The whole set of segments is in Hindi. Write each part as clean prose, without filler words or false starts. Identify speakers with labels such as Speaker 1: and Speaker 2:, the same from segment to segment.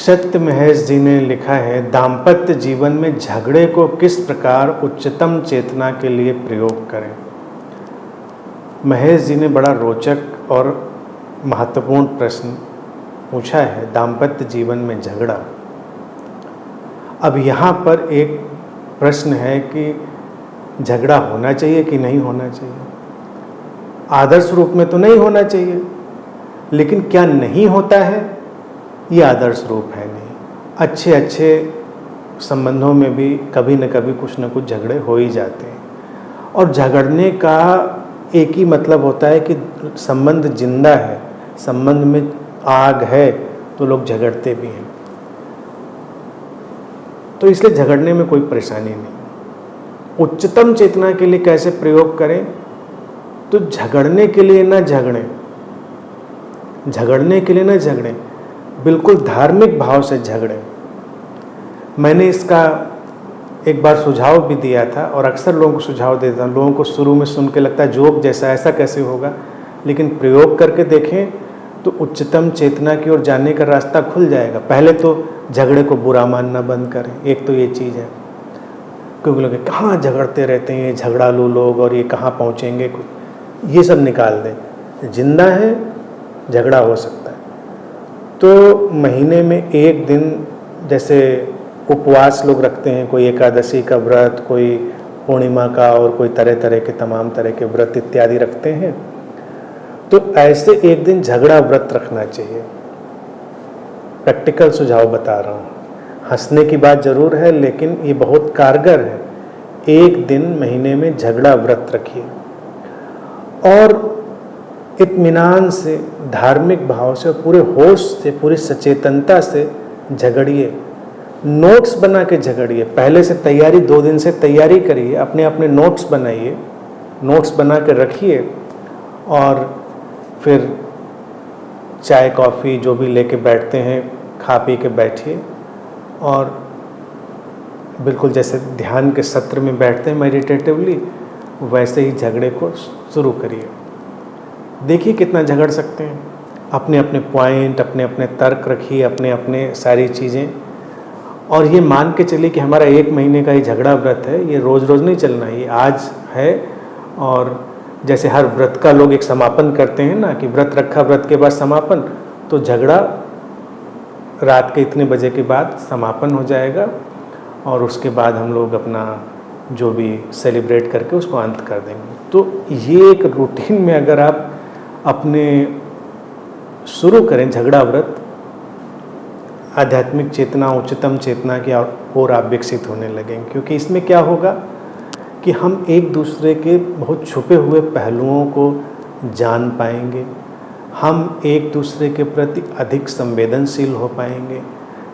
Speaker 1: सत्य महेश जी ने लिखा है, दाम्पत्य जीवन में झगड़े को किस प्रकार उच्चतम चेतना के लिए प्रयोग करें। महेश जी ने बड़ा रोचक और महत्वपूर्ण प्रश्न पूछा है, दाम्पत्य जीवन में झगड़ा। अब यहाँ पर एक प्रश्न है कि झगड़ा होना चाहिए कि नहीं होना चाहिए। आदर्श रूप में तो नहीं होना चाहिए, लेकिन क्या नहीं होता है ये आदर्श रूप है नहीं। अच्छे संबंधों में भी कभी न कभी कुछ न कुछ झगड़े हो ही जाते हैं, और झगड़ने का एक ही मतलब होता है कि संबंध जिंदा है, संबंध में आग है तो लोग झगड़ते भी हैं। तो इसलिए झगड़ने में कोई परेशानी नहीं। उच्चतम चेतना के लिए कैसे प्रयोग करें, तो झगड़ने के लिए ना झगड़ें, झगड़ने के लिए ना झगड़ें, बिल्कुल धार्मिक भाव से झगड़ें। मैंने इसका एक बार सुझाव भी दिया था, और अक्सर लोगों को सुझाव देता हूँ। लोगों को शुरू में सुन के लगता है जोक जैसा, ऐसा कैसे होगा, लेकिन प्रयोग करके देखें तो उच्चतम चेतना की ओर जाने का रास्ता खुल जाएगा। पहले तो झगड़े को बुरा मानना बंद करें, एक तो ये चीज़ है। क्योंकि लोग कहाँ झगड़ते रहते हैं ये झगड़ालू लोग, और ये कहाँ पहुँचेंगे, ये सब निकाल दें। जिंदा है, झगड़ा हो सकता है। तो महीने में एक दिन, जैसे उपवास लोग रखते हैं, कोई एकादशी का व्रत, कोई पूर्णिमा का, और कोई तरह तरह के तमाम तरह के व्रत इत्यादि रखते हैं, तो ऐसे एक दिन झगड़ा व्रत रखना चाहिए। प्रैक्टिकल सुझाव बता रहा हूँ, हंसने की बात जरूर है लेकिन ये बहुत कारगर है। एक दिन महीने में झगड़ा व्रत रखिए और इत्मीनान से, धार्मिक भाव से, पूरे होश से, पूरी सचेतनता से झगड़िए। नोट्स बना के झगड़िए। पहले से तैयारी, 2 दिन से तैयारी करिए, अपने अपने नोट्स बनाइए, नोट्स बना के रखिए, और फिर चाय कॉफ़ी जो भी लेके बैठते हैं खा पी के बैठिए, और बिल्कुल जैसे ध्यान के सत्र में बैठते हैं मेडिटेटिवली, वैसे ही झगड़े को शुरू करिए। देखिए कितना झगड़ सकते हैं। अपने अपने पॉइंट, अपने अपने तर्क रखिए, अपने अपने सारी चीज़ें, और ये मान के चलिए कि हमारा 1 महीने का ये झगड़ा व्रत है, ये रोज़ रोज़ नहीं चलना, ये आज है। और जैसे हर व्रत का लोग एक समापन करते हैं ना, कि व्रत रखा, व्रत के बाद समापन, तो झगड़ा रात के इतने बजे के बाद समापन हो जाएगा, और उसके बाद हम लोग अपना जो भी सेलिब्रेट करके उसको अंत कर देंगे। तो ये एक रूटीन में अगर आप अपने शुरू करें झगड़ा व्रत, आध्यात्मिक चेतना, उच्चतम चेतना की ओर आप विकसित होने लगेंगे। क्योंकि इसमें क्या होगा कि हम एक दूसरे के बहुत छुपे हुए पहलुओं को जान पाएंगे, हम एक दूसरे के प्रति अधिक संवेदनशील हो पाएंगे।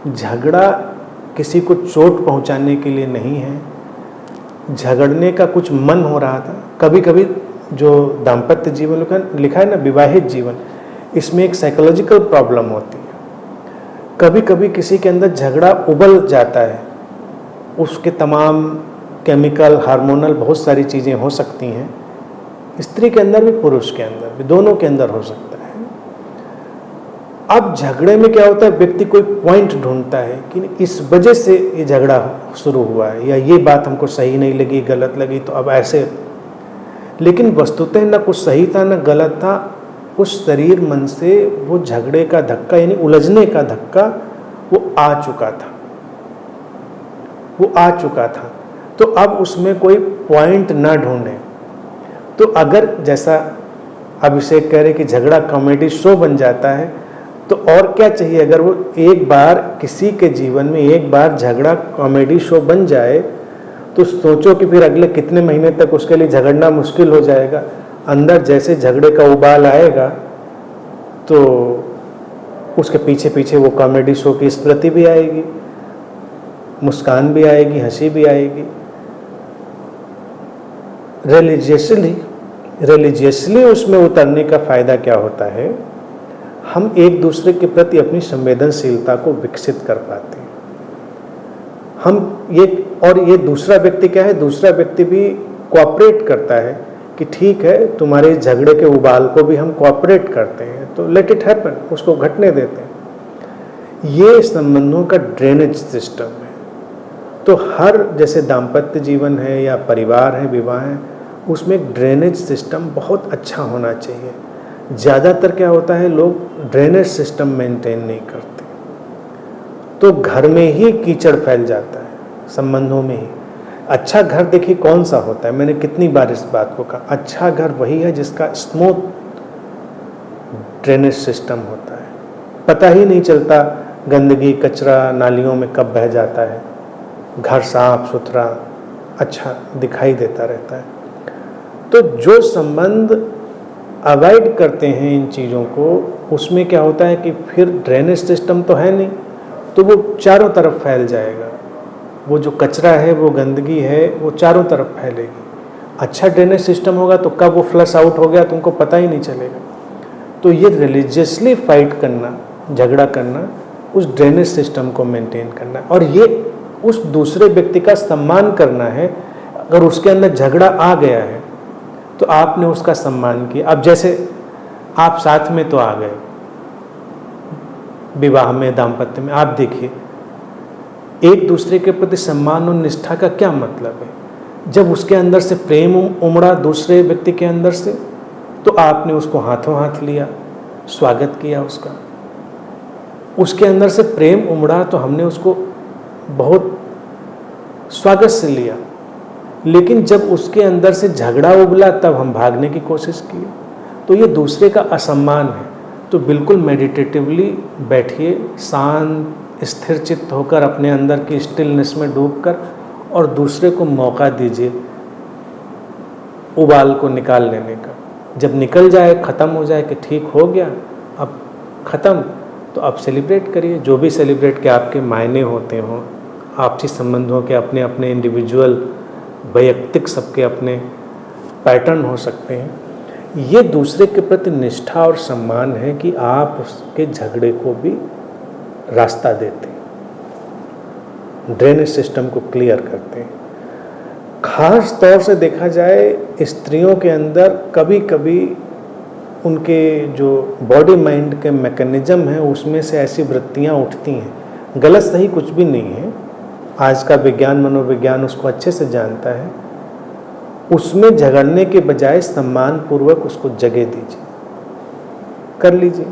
Speaker 1: झगड़ा किसी को चोट पहुंचाने के लिए नहीं है। झगड़ने का कुछ मन हो रहा था, कभी कभी जो दाम्पत्य जीवन लिखा है ना, विवाहित जीवन, इसमें एक साइकोलॉजिकल प्रॉब्लम होती है। कभी कभी किसी के अंदर झगड़ा उबल जाता है, उसके तमाम केमिकल, हार्मोनल, बहुत सारी चीज़ें हो सकती हैं। स्त्री के अंदर भी, पुरुष के अंदर भी, दोनों के अंदर हो सकता है। अब झगड़े में क्या होता है, व्यक्ति कोई पॉइंट ढूंढता है कि इस वजह से ये झगड़ा शुरू हुआ है, या ये बात हमको सही नहीं लगी, गलत लगी, तो अब ऐसे। लेकिन वस्तुतः ना कुछ सही था ना गलत था, उस शरीर मन से वो झगड़े का धक्का, यानी उलझने का धक्का, वो आ चुका था, वो आ चुका था। तो अब उसमें कोई पॉइंट ना ढूंढे। तो अगर जैसा अभिषेक कह रहे कि झगड़ा कॉमेडी शो बन जाता है, तो और क्या चाहिए। अगर वो एक बार किसी के जीवन में एक बार झगड़ा कॉमेडी शो बन जाए, तो सोचो कि फिर अगले कितने महीने तक उसके लिए झगड़ना मुश्किल हो जाएगा। अंदर जैसे झगड़े का उबाल आएगा, तो उसके पीछे पीछे वो कॉमेडी शो की स्मृति भी आएगी, मुस्कान भी आएगी, हंसी भी आएगी। रिलीजियसली उसमें उतरने का फ़ायदा क्या होता है, हम एक दूसरे के प्रति अपनी संवेदनशीलता को विकसित कर पाते हैं। हम ये दूसरा व्यक्ति क्या है, दूसरा व्यक्ति भी कोऑपरेट करता है कि ठीक है, तुम्हारे झगड़े के उबाल को भी हम कोऑपरेट करते हैं, तो लेट इट हैपन, उसको घटने देते हैं। ये संबंधों का ड्रेनेज सिस्टम है। तो हर जैसे दाम्पत्य जीवन है या परिवार है, विवाह है, उसमें एक ड्रेनेज सिस्टम बहुत अच्छा होना चाहिए। ज़्यादातर क्या होता है, लोग ड्रेनेज सिस्टम मेंटेन नहीं करते, तो घर में ही कीचड़ फैल जाता है, संबंधों में ही। अच्छा घर देखिए कौन सा होता है, मैंने कितनी बार इस बात को कहा, अच्छा घर वही है जिसका स्मूथ ड्रेनेज सिस्टम होता है। पता ही नहीं चलता गंदगी कचरा नालियों में कब बह जाता है, घर साफ सुथरा अच्छा दिखाई देता रहता है। तो जो संबंध अवॉइड करते हैं इन चीज़ों को, उसमें क्या होता है कि फिर ड्रेनेज सिस्टम तो है नहीं, तो वो चारों तरफ फैल जाएगा। वो जो कचरा है, वो गंदगी है, वो चारों तरफ फैलेगी। अच्छा ड्रेनेज सिस्टम होगा तो कब वो फ्लश आउट हो गया तुमको पता ही नहीं चलेगा। तो ये रिलीजियसली फाइट करना, झगड़ा करना, उस ड्रेनेज सिस्टम को मेंटेन करना, और ये उस दूसरे व्यक्ति का सम्मान करना है। अगर उसके अंदर झगड़ा आ गया है तो आपने उसका सम्मान किया। अब जैसे आप साथ में तो आ गए विवाह में, दाम्पत्य में, आप देखिए एक दूसरे के प्रति सम्मान और निष्ठा का क्या मतलब है। जब उसके अंदर से प्रेम उमड़ा दूसरे व्यक्ति के अंदर से, तो आपने उसको हाथों हाथ लिया, स्वागत किया उसका। उसके अंदर से प्रेम उमड़ा तो हमने उसको बहुत स्वागत से लिया। लेकिन जब उसके अंदर से झगड़ा उबला तब हम भागने की कोशिश की, तो ये दूसरे का असम्मान है। तो बिल्कुल मेडिटेटिवली बैठिए, शांत स्थिर चित्त होकर अपने अंदर की स्टिलनेस में डूबकर, और दूसरे को मौका दीजिए उबाल को निकाल लेने का। जब निकल जाए, ख़त्म हो जाए कि ठीक हो गया, अब ख़त्म, तो अब सेलिब्रेट करिए। जो भी सेलिब्रेट के आपके मायने होते हों, आपसी संबंधों के अपने अपने इंडिविजुअल वैयक्तिक सबके अपने पैटर्न हो सकते हैं। ये दूसरे के प्रति निष्ठा और सम्मान है कि आप उसके झगड़े को भी रास्ता देते हैं, ड्रेनेज सिस्टम को क्लियर करते हैं। खास तौर से देखा जाए स्त्रियों के अंदर कभी कभी उनके जो बॉडी माइंड के मैकेनिज्म हैं उसमें से ऐसी वृत्तियां उठती हैं। गलत सही कुछ भी नहीं है, आज का विज्ञान मनोविज्ञान उसको अच्छे से जानता है। उसमें झगड़ने के बजाय सम्मान पूर्वक उसको जगह दीजिए, कर लीजिए,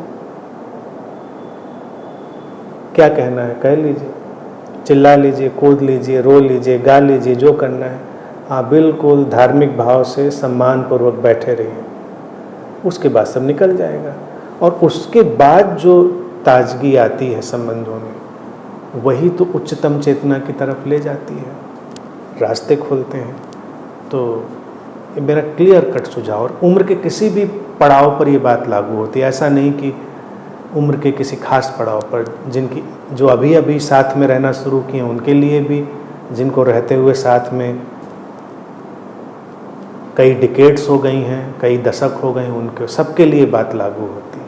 Speaker 1: क्या कहना है कह लीजिए, चिल्ला लीजिए, कूद लीजिए, रो लीजिए, गा लीजिए, जो करना है। हाँ, बिल्कुल धार्मिक भाव से सम्मान पूर्वक बैठे रहिए, उसके बाद सब निकल जाएगा। और उसके बाद जो ताजगी आती है संबंधों में, वही तो उच्चतम चेतना की तरफ ले जाती है, रास्ते खोलते हैं। तो ये मेरा क्लियर कट सुझाव, और उम्र के किसी भी पड़ाव पर ये बात लागू होती है। ऐसा नहीं कि उम्र के किसी खास पड़ाव पर, जिनकी जो अभी अभी साथ में रहना शुरू किए उनके लिए भी, जिनको रहते हुए साथ में कई डिकेड्स हो गई हैं, कई दशक हो गए, उनके सबके लिए बात लागू होती है।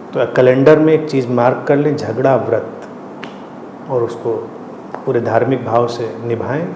Speaker 1: तो कैलेंडर में एक चीज़ मार्क कर लें, झगड़ा व्रत, और उसको पूरे धार्मिक भाव से निभाएं।